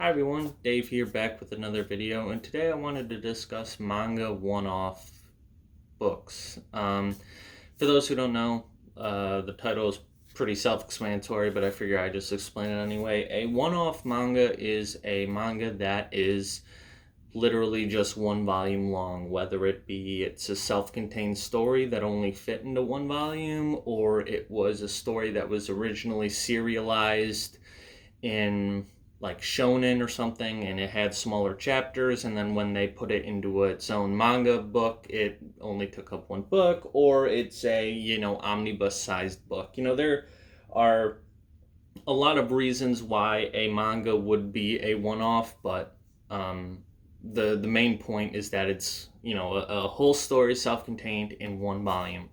Hi everyone, Dave here back with another video, and today I wanted to discuss manga one-off books. For those who don't know, the title is pretty self-explanatory, but I figure I just explain it anyway. A one-off manga is a manga that is literally just one volume long, whether it's a self-contained story that only fit into one volume, or it was a story that was originally serialized in like shonen or something and it had smaller chapters, and then when they put it into its own manga book it only took up one book, or it's a omnibus sized book. There are a lot of reasons why a manga would be a one-off, but the main point is that it's a whole story self-contained in one volume.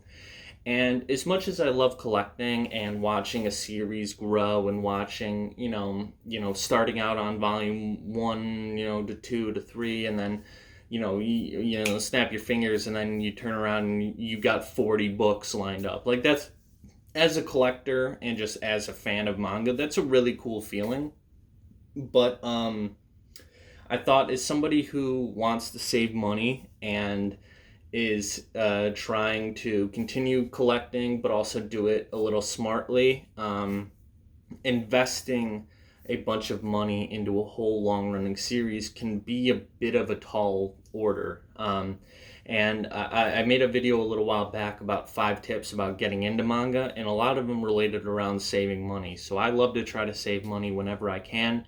And as much as I love collecting and watching a series grow and watching, starting out on volume 1, to 2 to 3, and then, snap your fingers and then you turn around and you got 40 books lined up. Like, that's, as a collector and just as a fan of manga, that's a really cool feeling. But I thought, as somebody who wants to save money and is trying to continue collecting but also do it a little smartly, investing a bunch of money into a whole long-running series can be a bit of a tall order. And I made a video a little while back about 5 tips about getting into manga, and a lot of them related around saving money. So I love to try to save money whenever I can,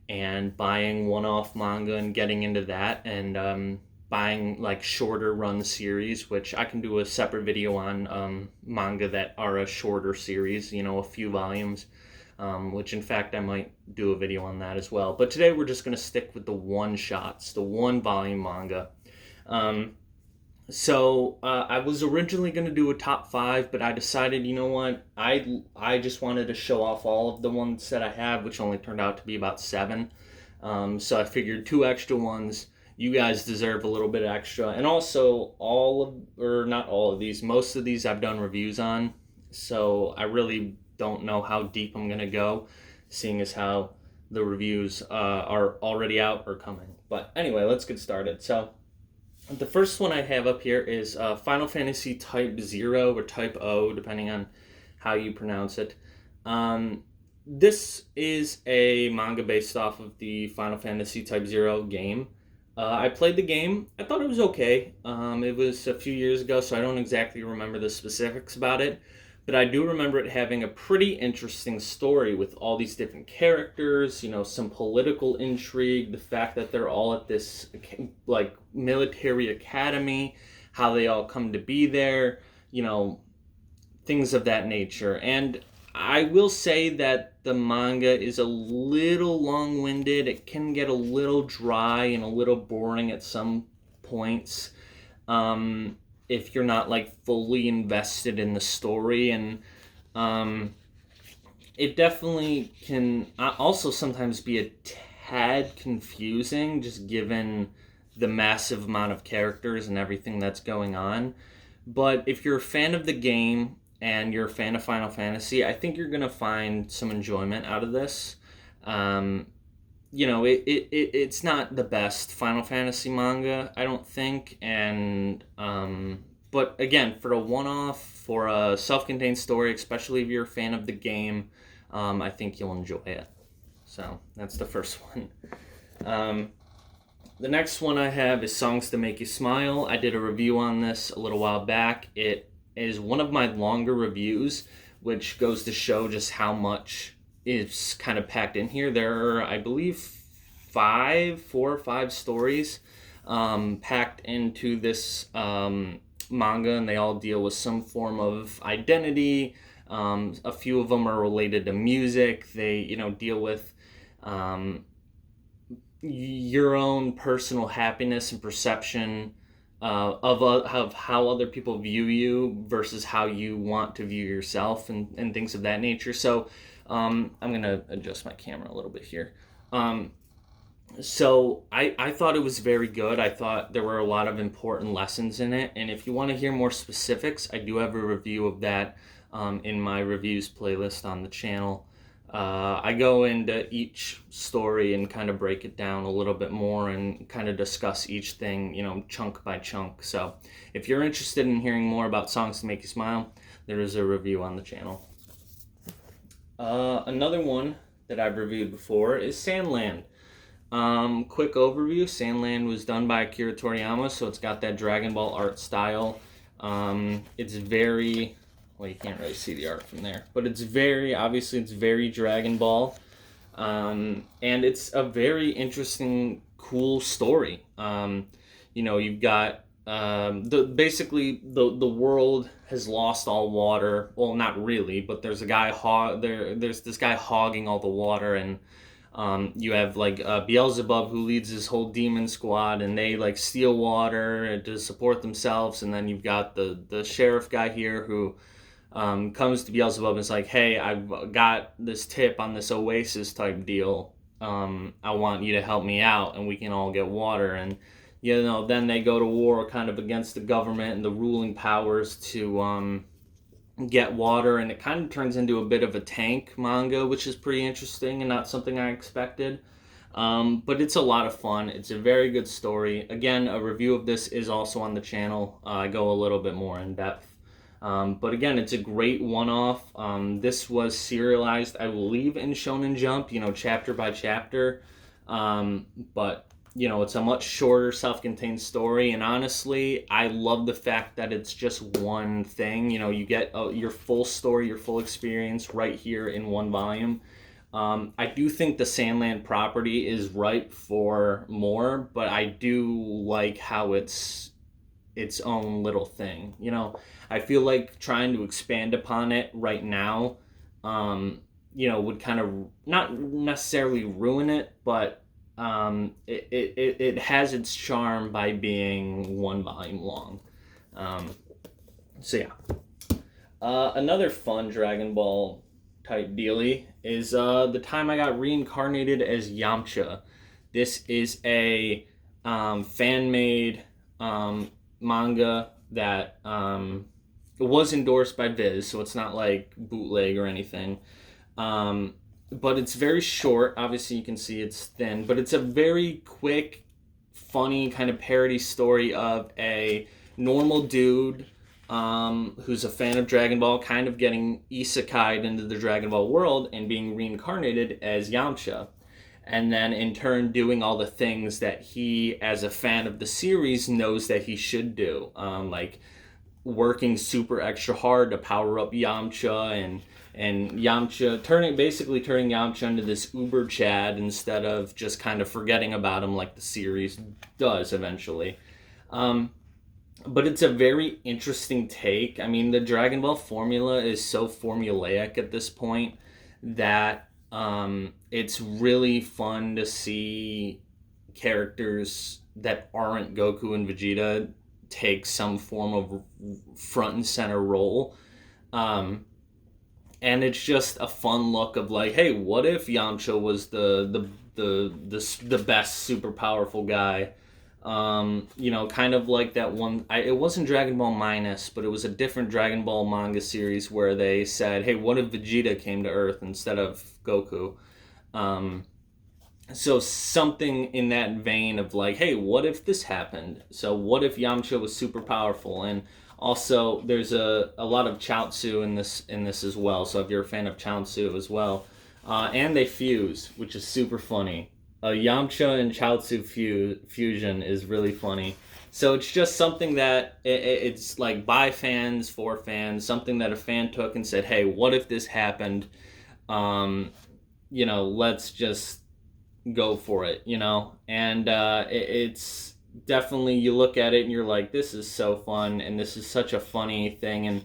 and buying one-off manga and getting into that, and buying like shorter run series, which I can do a separate video on, manga that are a shorter series, a few volumes, which in fact I might do a video on that as well. But today we're just going to stick with the one-shots, the one-volume manga. So I was originally going to do a top 5, but I decided, you know what, I just wanted to show off all of the ones that I have, which only turned out to be about 7. So I figured 2 extra ones. You guys deserve a little bit extra. And also, not all of these, most of these I've done reviews on, so I really don't know how deep I'm going to go, seeing as how the reviews are already out or coming. But anyway, let's get started. So the first one I have up here is Final Fantasy Type 0 or Type O, depending on how you pronounce it. This is a manga based off of the Final Fantasy Type 0 game. I played the game. I thought it was okay. It was a few years ago, so I don't exactly remember the specifics about it. But I do remember it having a pretty interesting story with all these different characters, some political intrigue, the fact that they're all at this, like, military academy, how they all come to be there, things of that nature. And I will say that the manga is a little long-winded. It can get a little dry and a little boring at some points, if you're not like fully invested in the story. And it definitely can also sometimes be a tad confusing, just given the massive amount of characters and everything that's going on. But if you're a fan of the game and you're a fan of Final Fantasy, I think you're going to find some enjoyment out of this. It's not the best Final Fantasy manga, I don't think. And but again, for a one-off, for a self-contained story, especially if you're a fan of the game, I think you'll enjoy it. So that's the first one. The next one I have is Songs to Make You Smile. I did a review on this a little while back. It is one of my longer reviews, which goes to show just how much is kind of packed in here. There are, I believe, 4 or 5 stories packed into this manga, and they all deal with some form of identity. A few of them are related to music. They, deal with your own personal happiness and perception of how other people view you versus how you want to view yourself, and things of that nature. So I'm going to adjust my camera a little bit here. So I thought it was very good. I thought there were a lot of important lessons in it. And if you want to hear more specifics, I do have a review of that in my reviews playlist on the channel. I go into each story and kind of break it down a little bit more and kind of discuss each thing, chunk by chunk. So if you're interested in hearing more about songs to make you smile, there is a review on the channel. Another one that I've reviewed before is Sandland. Quick overview. Sandland was done by Akira Toriyama, so it's got that Dragon Ball art style. It's very... Well, you can't really see the art from there, but it's very Dragon Ball, and it's a very interesting, cool story. You've got the world has lost all water. Well, not really, but there's a guy there's this guy hogging all the water, and you have Beelzebub, who leads this whole demon squad, and they steal water to support themselves. And then you've got the sheriff guy here who comes to Beelzebub and is like, hey, I've got this tip on this oasis type deal. I want you to help me out and we can all get water. And, then they go to war kind of against the government and the ruling powers to get water. And it kind of turns into a bit of a tank manga, which is pretty interesting and not something I expected. But it's a lot of fun. It's a very good story. Again, a review of this is also on the channel. I go a little bit more in depth. But again, it's a great one-off. This was serialized, I believe, in Shonen Jump, chapter by chapter. But, it's a much shorter, self-contained story. And honestly, I love the fact that it's just one thing. You get your full story, your full experience right here in one volume. I do think the Sandland property is ripe for more, but I do like how it's its own little thing. I feel like trying to expand upon it right now, would kind of not necessarily ruin it, but it has its charm by being one volume long. So yeah. Another fun Dragon Ball type dealie is the time I got reincarnated as Yamcha. This is a fan-made manga that was endorsed by Viz, so it's not like bootleg or anything. But it's very short. Obviously, you can see it's thin, but it's a very quick, funny kind of parody story of a normal dude who's a fan of Dragon Ball, kind of getting isekai'd into the Dragon Ball world and being reincarnated as Yamcha. And then in turn doing all the things that he, as a fan of the series, knows that he should do. Like working super extra hard to power up Yamcha and Yamcha, turning Yamcha into this uber Chad instead of just kind of forgetting about him like the series does eventually. But it's a very interesting take. I mean, the Dragon Ball formula is so formulaic at this point that it's really fun to see characters that aren't Goku and Vegeta take some form of front and center role. And it's just a fun look of hey, what if Yamcha was the best super powerful guy? Kind of like that one. It wasn't Dragon Ball Minus, but it was a different Dragon Ball manga series where they said, hey, what if Vegeta came to Earth instead of Goku? So something in that vein of hey, what if this happened? So what if Yamcha was super powerful? And also there's a lot of Chaozu in this as well. So if you're a fan of Chaozu as well, and they fuse, which is super funny. Yamcha and Chaozu fusion is really funny. So it's just something that it's by fans, for fans, something that a fan took and said, hey, what if this happened? Let's just go for it, And it's definitely, you look at it and you're like, this is so fun and this is such a funny thing. And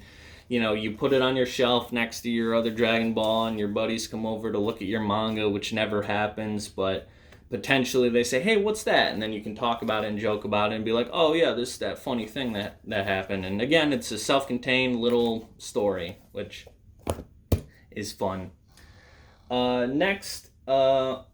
you put it on your shelf next to your other Dragon Ball and your buddies come over to look at your manga, which never happens, but potentially they say, hey, what's that? And then you can talk about it and joke about it and be like, oh yeah, this is that funny thing that happened. And again, it's a self-contained little story, which is fun. Next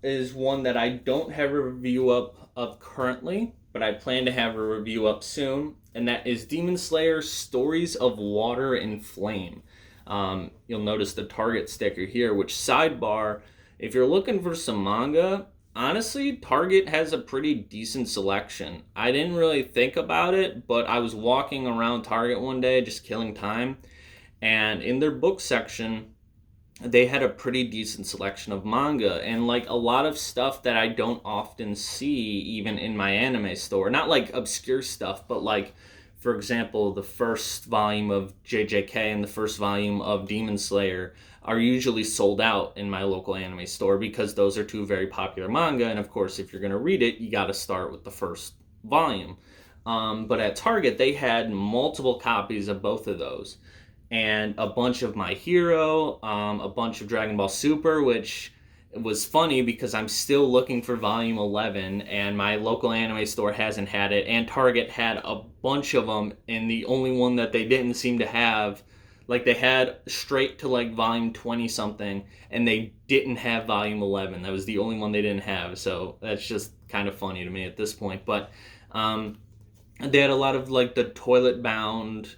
is one that I don't have a review up of currently, but I plan to have a review up soon, and that is Demon Slayer Stories of Water and Flame. You'll notice the Target sticker here, which, sidebar, if you're looking for some manga, honestly, Target has a pretty decent selection. I didn't really think about it, but I was walking around Target one day just killing time, and in their book section, they had a pretty decent selection of manga, and like a lot of stuff that I don't often see even in my anime store. Not like obscure stuff, but like, for example, the first volume of JJK and the first volume of Demon Slayer are usually sold out in my local anime store because those are two very popular manga, and of course if you're going to read it, you got to start with the first volume. But at Target, they had multiple copies of both of those, and a bunch of My Hero, a bunch of Dragon Ball Super, which was funny because I'm still looking for volume 11 and my local anime store hasn't had it, and Target had a bunch of them, and the only one that they didn't seem to have, like they had straight to like volume 20 something, and they didn't have volume 11. That was the only one they didn't have, so that's just kind of funny to me at this point. But they had a lot of like the toilet bound,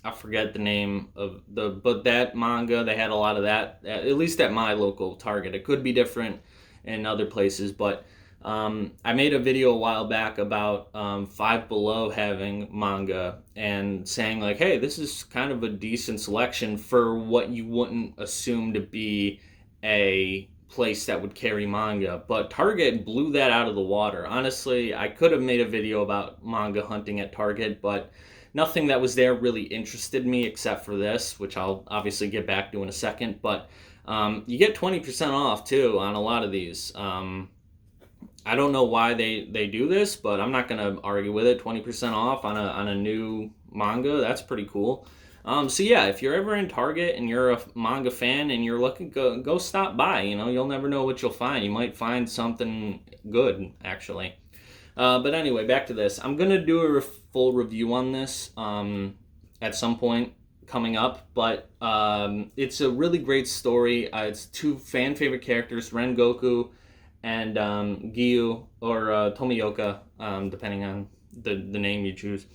I forget the name of but that manga, they had a lot of that, at least at my local Target. It could be different in other places, but I made a video a while back about Five Below having manga and saying like, hey, this is kind of a decent selection for what you wouldn't assume to be a place that would carry manga. But Target blew that out of the water. Honestly, I could have made a video about manga hunting at Target, but nothing that was there really interested me except for this, which I'll obviously get back to in a second. But you get 20% off too on a lot of these. I don't know why they do this, but I'm not going to argue with it. 20% off on a new manga, that's pretty cool. So yeah, if you're ever in Target and you're a manga fan and you're looking, go stop by. You know, you'll never know what you'll find. You might find something good, actually. But anyway, back to this. I'm going to do a full review on this at some point coming up, but it's a really great story. It's two fan favorite characters, Rengoku and Giyu, or Tomioka, depending on the name you choose.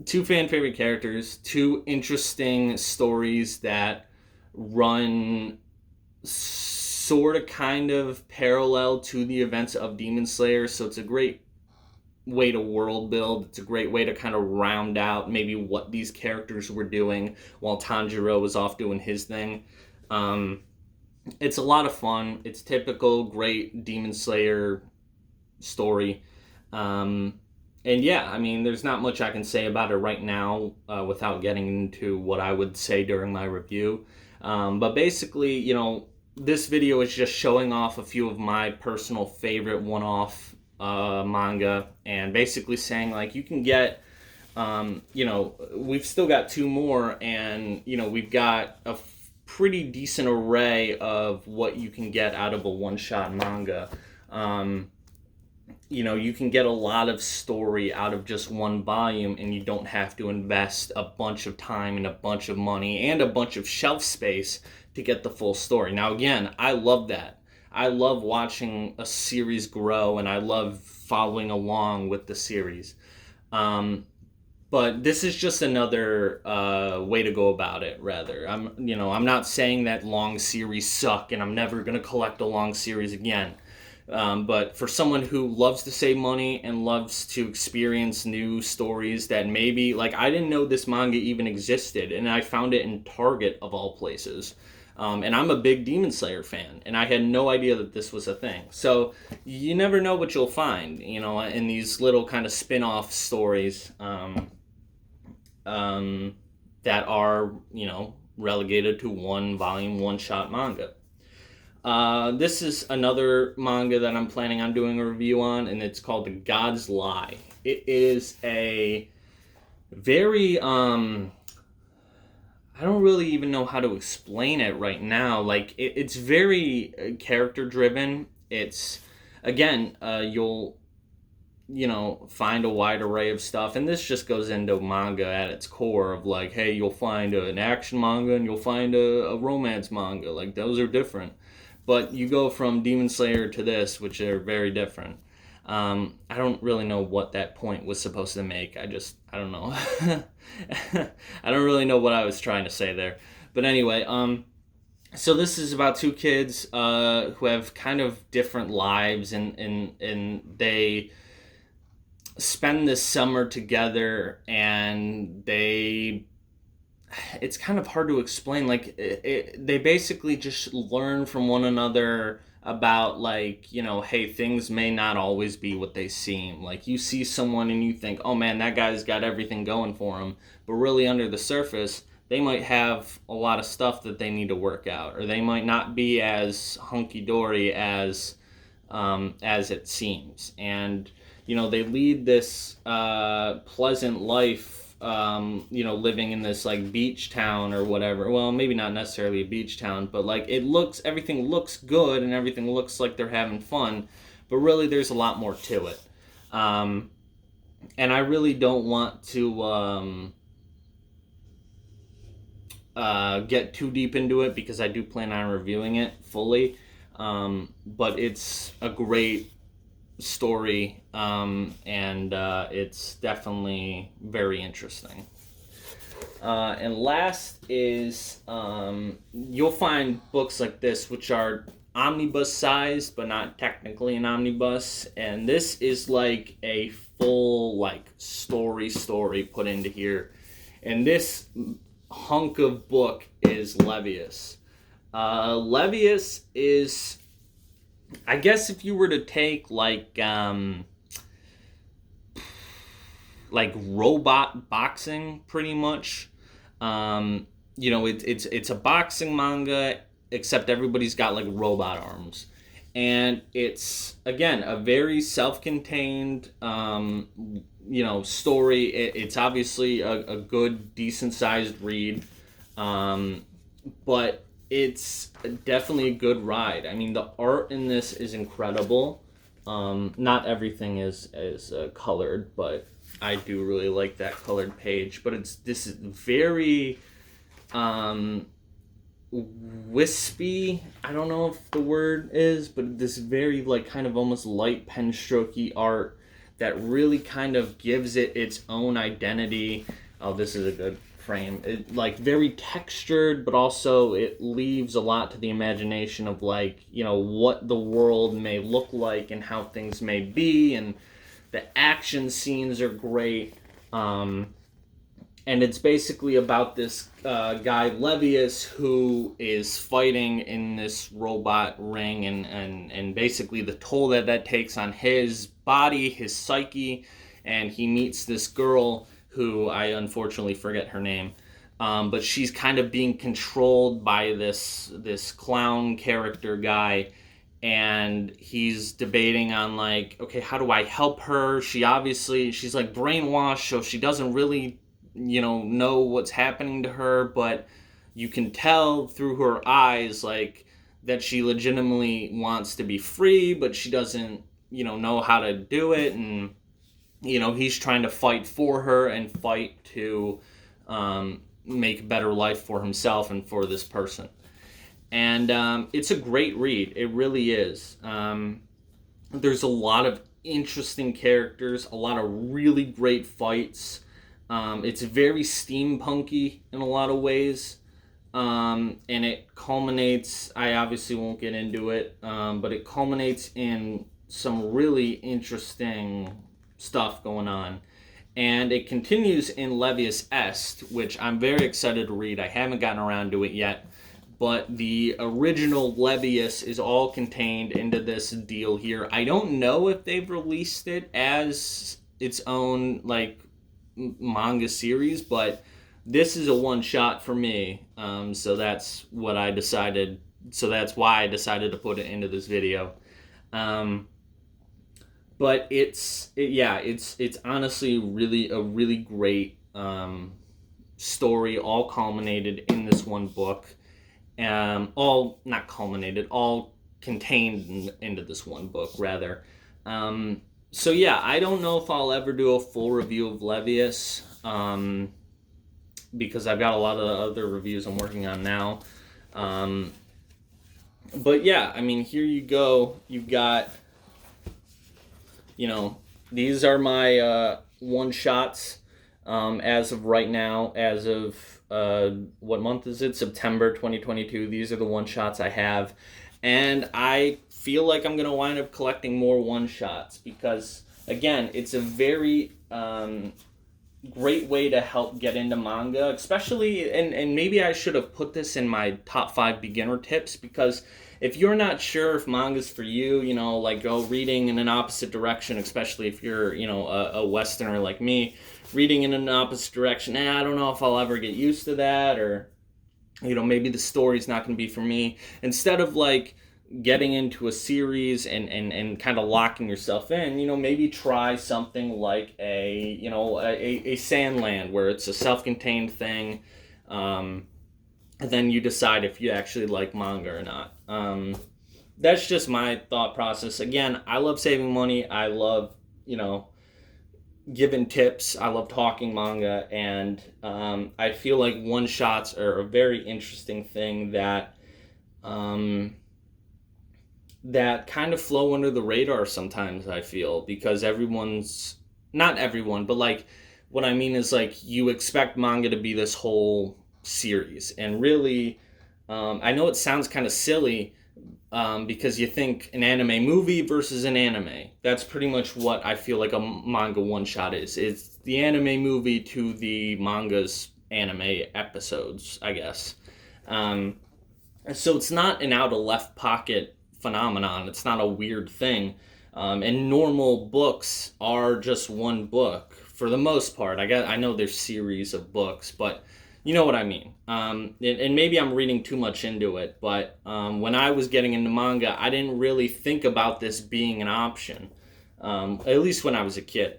Two fan favorite characters, two interesting stories that run sort of kind of parallel to the events of Demon Slayer, so it's a great way to world build. It's a great way to kind of round out maybe what these characters were doing while Tanjiro was off doing his thing. It's a lot of fun. It's typical great Demon Slayer story. And yeah, I mean, there's not much I can say about it right now without getting into what I would say during my review. But basically, you know, this video is just showing off a few of my personal favorite one-off manga, and basically saying like, you can get, you know, we've still got two more, and you know, we've got a pretty decent array of what you can get out of a one-shot manga. You know, you can get a lot of story out of just one volume, and you don't have to invest a bunch of time and a bunch of money and a bunch of shelf space to get the full story. Now, again, I love that. I love watching a series grow, and I love following along with the series. But this is just another way to go about it, rather. I'm not saying that long series suck, and I'm never going to collect a long series again. But for someone who loves to save money and loves to experience new stories that maybe, like, I didn't know this manga even existed, and I found it in Target of all places. And I'm a big Demon Slayer fan, and I had no idea that this was a thing. So you never know what you'll find, you know, in these little kind of spin-off stories that are, you know, relegated to one volume, one-shot manga. This is another manga that I'm planning on doing a review on, and it's called The God's Lie. It is a very, I don't really even know how to explain it right now. Like, it's very character driven. It's, again, you'll, you know, find a wide array of stuff, and this just goes into manga at its core of like, hey, you'll find an action manga and you'll find a romance manga. Like, those are different. But you go from Demon Slayer to this, which are very different. I don't really know what that point was supposed to make. I don't know. I don't really know what I was trying to say there. But anyway, so this is about two kids who have kind of different lives, and they spend this summer together, and it's kind of hard to explain. Like, they basically just learn from one another about, like, hey, things may not always be what they seem. Like, you see someone and you think, oh man, that guy's got everything going for him, but really under the surface they might have a lot of stuff that they need to work out, or they might not be as hunky-dory as it seems. And they lead this pleasant life, living in this like beach town or whatever. Well, maybe not necessarily a beach town, but like everything looks good and everything looks like they're having fun, but really there's a lot more to it. And I really don't want to get too deep into it, because I do plan on reviewing it fully. But it's a great story, and it's definitely very interesting. And last is, you'll find books like this which are omnibus sized but not technically an omnibus, and this is like a full like story put into here. And this hunk of book is Levious. Levious is, I guess, if you were to take like robot boxing, pretty much. It's a boxing manga, except everybody's got like robot arms, and it's again a very self-contained story. It's obviously a good, decent-sized read, but it's definitely a good ride. I mean, the art in this is incredible. Not everything is colored, but I do really like that colored page. But this is very wispy. I don't know if the word is, but this very like kind of almost light pen strokey art that really kind of gives it its own identity. Oh, this is a good frame. It like very textured, but also it leaves a lot to the imagination of like, what the world may look like and how things may be, and the action scenes are great. And it's basically about this guy Levious, who is fighting in this robot ring, and basically the toll that takes on his body, his psyche. And he meets this girl who I unfortunately forget her name, but she's kind of being controlled by this clown character guy, and he's debating on like, okay, how do I help her? She's like brainwashed, so she doesn't really know what's happening to her, but you can tell through her eyes like that she legitimately wants to be free, but she doesn't know how to do it. And he's trying to fight for her and fight to make a better life for himself and for this person. And it's a great read. It really is. There's a lot of interesting characters, a lot of really great fights. It's very steampunky in a lot of ways. And it culminates, I obviously won't get into it, but it culminates in some really interesting stuff going on. And it continues in Levious Est, which I'm very excited to read. I haven't gotten around to it yet, but the original Levious is all contained into this deal here. I don't know if they've released it as its own like manga series, but this is a one-shot for me, so that's what I decided. So that's why I decided to put it into this video. But it's honestly a really great story, all culminated in this one book. All not culminated, all contained into this one book, rather. So yeah, I don't know if I'll ever do a full review of Levious, because I've got a lot of other reviews I'm working on now. But yeah, I mean, here you go. You've got you know, these are my one shots as of right now. As of what month is it? September 2022. These are the one shots I have, and I feel like I'm gonna wind up collecting more one shots because, again, it's a very great way to help get into manga, especially, and maybe I should have put this in my top 5 beginner tips, because if you're not sure if manga's for you, like go reading in an opposite direction, especially if you're, a Westerner like me, reading in an opposite direction, I don't know if I'll ever get used to that, or, maybe the story's not going to be for me. Instead of like getting into a series and kind of locking yourself in, maybe try something like a Sandland, where it's a self-contained thing, and then you decide if you actually like manga or not. That's just my thought process. Again, I love saving money. I love, giving tips. I love talking manga, and I feel like one-shots are a very interesting thing that that kind of flow under the radar sometimes, I feel, because not everyone, but like, what I mean is, like, you expect manga to be this whole series, and really, I know it sounds kind of silly, because you think an anime movie versus an anime. That's pretty much what I feel like a manga one-shot is. It's the anime movie to the manga's anime episodes, I guess. So it's not an out-of-left pocket phenomenon. It's not a weird thing. And normal books are just one book for the most part. I know there's series of books, but you know what I mean. And maybe I'm reading too much into it, but when I was getting into manga, I didn't really think about this being an option, at least when I was a kid.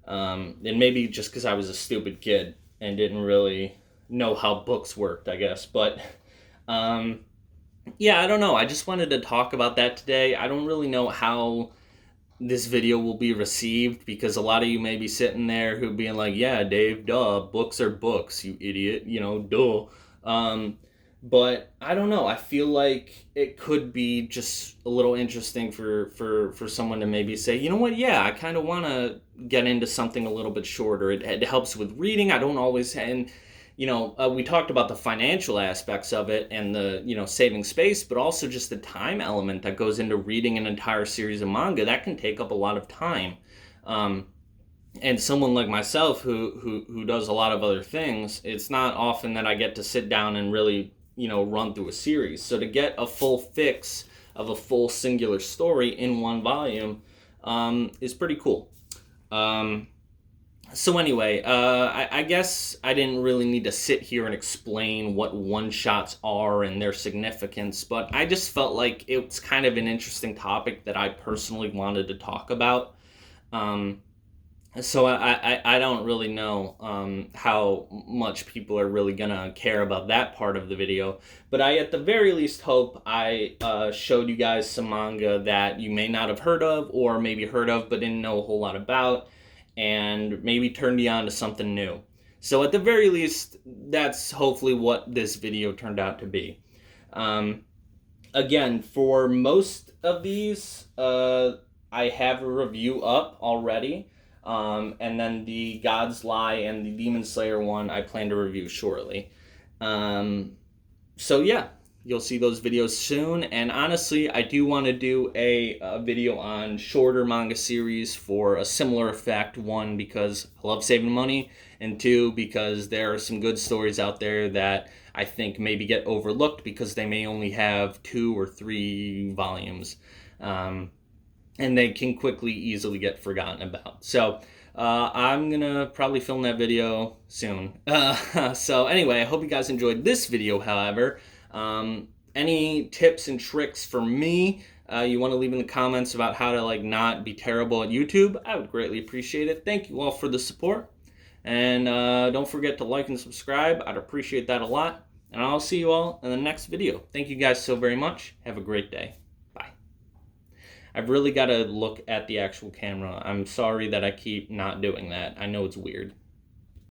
And maybe just because I was a stupid kid and didn't really know how books worked, I guess. But yeah, I don't know. I just wanted to talk about that today. I don't really know how this video will be received, because a lot of you may be sitting there who being like, yeah, Dave, duh, books are books, you idiot, duh. But I don't know. I feel like it could be just a little interesting for someone to maybe say, you know what, yeah, I kind of want to get into something a little bit shorter. It helps with reading. I don't always, and we talked about the financial aspects of it and the, saving space, but also just the time element that goes into reading an entire series of manga. That can take up a lot of time. And someone like myself who does a lot of other things, it's not often that I get to sit down and really, run through a series. So to get a full fix of a full singular story in one volume is pretty cool. So anyway, I guess I didn't really need to sit here and explain what one-shots are and their significance, but I just felt like it's kind of an interesting topic that I personally wanted to talk about. So I don't really know how much people are really gonna care about that part of the video, but I at the very least hope I showed you guys some manga that you may not have heard of, or maybe heard of but didn't know a whole lot about, and maybe turned you on to something new. So at the very least, that's hopefully what this video turned out to be. Again, for most of these, I have a review up already. And then the God's Lie and the Demon Slayer one I plan to review shortly. So yeah, you'll see those videos soon. And honestly, I do want to do a video on shorter manga series for a similar effect. One, because I love saving money, and two, because there are some good stories out there that I think maybe get overlooked because they may only have 2 or 3 volumes. And they can easily get forgotten about. So I'm gonna probably film that video soon. So anyway, I hope you guys enjoyed this video. However, any tips and tricks for me you want to leave in the comments about how to not be terrible at YouTube, I would greatly appreciate it. Thank you all for the support, and don't forget to like and subscribe. I'd appreciate that a lot, and I'll see you all in the next video. Thank you guys so very much. Have a great day. I've really got to look at the actual camera. I'm sorry that I keep not doing that. I know it's weird.